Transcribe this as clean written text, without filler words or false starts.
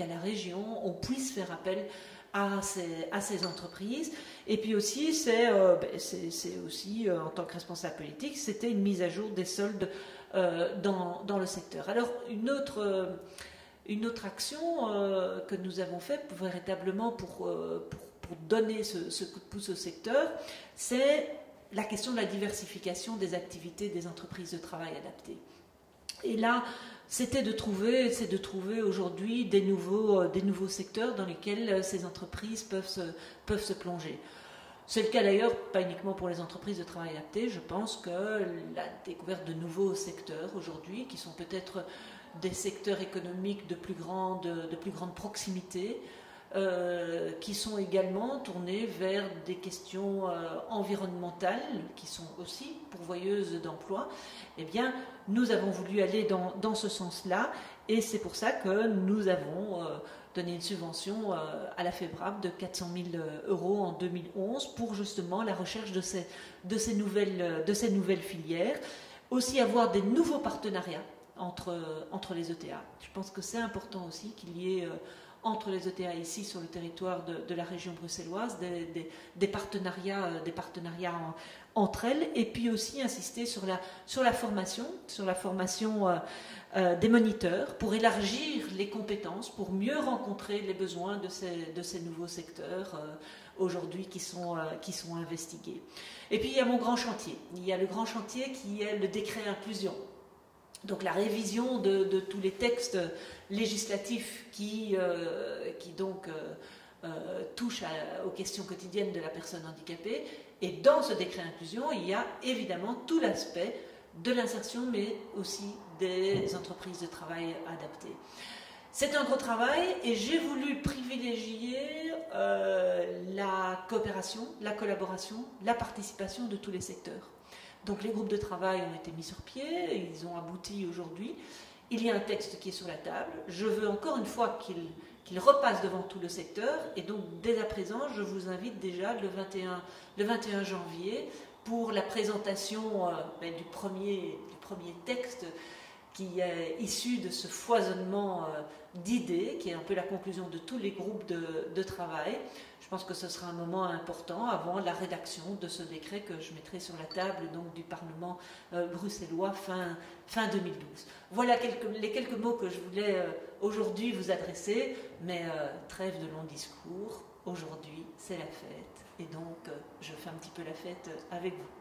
qu'à la région, on puisse faire appel à ces entreprises. Et puis aussi, c'est aussi, en tant que responsable politique, c'était une mise à jour des soldes dans le secteur. Alors, une autre action que nous avons faite véritablement pour donner ce coup de pouce au secteur, c'est la question de la diversification des activités des entreprises de travail adaptées. Et là, c'est de trouver aujourd'hui des nouveaux secteurs dans lesquels ces entreprises peuvent se plonger. C'est le cas d'ailleurs, pas uniquement pour les entreprises de travail adapté. Je pense que la découverte de nouveaux secteurs aujourd'hui, qui sont peut-être des secteurs économiques de plus grande proximité, qui sont également tournés vers des questions environnementales, qui sont aussi pourvoyeuses d'emplois, eh bien, nous avons voulu aller dans ce sens-là, et c'est pour ça que nous avons donné une subvention à la FEBRAP de 400 000 € en 2011 pour justement la recherche de ces nouvelles filières, aussi avoir des nouveaux partenariats entre les ETA. Je pense que c'est important aussi qu'il y ait entre les ETA ici sur le territoire de la région bruxelloise des partenariats entre elles, et puis aussi insister sur la formation des moniteurs pour élargir les compétences, pour mieux rencontrer les besoins de ces nouveaux secteurs aujourd'hui qui sont investigués. Et puis il y a mon grand chantier. Il y a le grand chantier qui est le décret inclusion. Donc la révision de tous les textes législatifs qui donc touchent aux questions quotidiennes de la personne handicapée. Et dans ce décret inclusion, il y a évidemment tout l'aspect de l'insertion, mais aussi des entreprises de travail adaptées. C'est un gros travail et j'ai voulu privilégier la coopération, la collaboration, la participation de tous les secteurs. Donc les groupes de travail ont été mis sur pied, ils ont abouti aujourd'hui. Il y a un texte qui est sur la table. Je veux encore une fois qu'il repasse devant tout le secteur. Et donc dès à présent, je vous invite déjà le 21 janvier pour la présentation du premier texte qui est issu de ce foisonnement d'idées, qui est un peu la conclusion de tous les groupes de travail. Je pense que ce sera un moment important avant la rédaction de ce décret que je mettrai sur la table donc, du Parlement bruxellois fin 2012. Voilà les quelques mots que je voulais aujourd'hui vous adresser, mais trêve de longs discours. Aujourd'hui, c'est la fête, et donc je fais un petit peu la fête avec vous.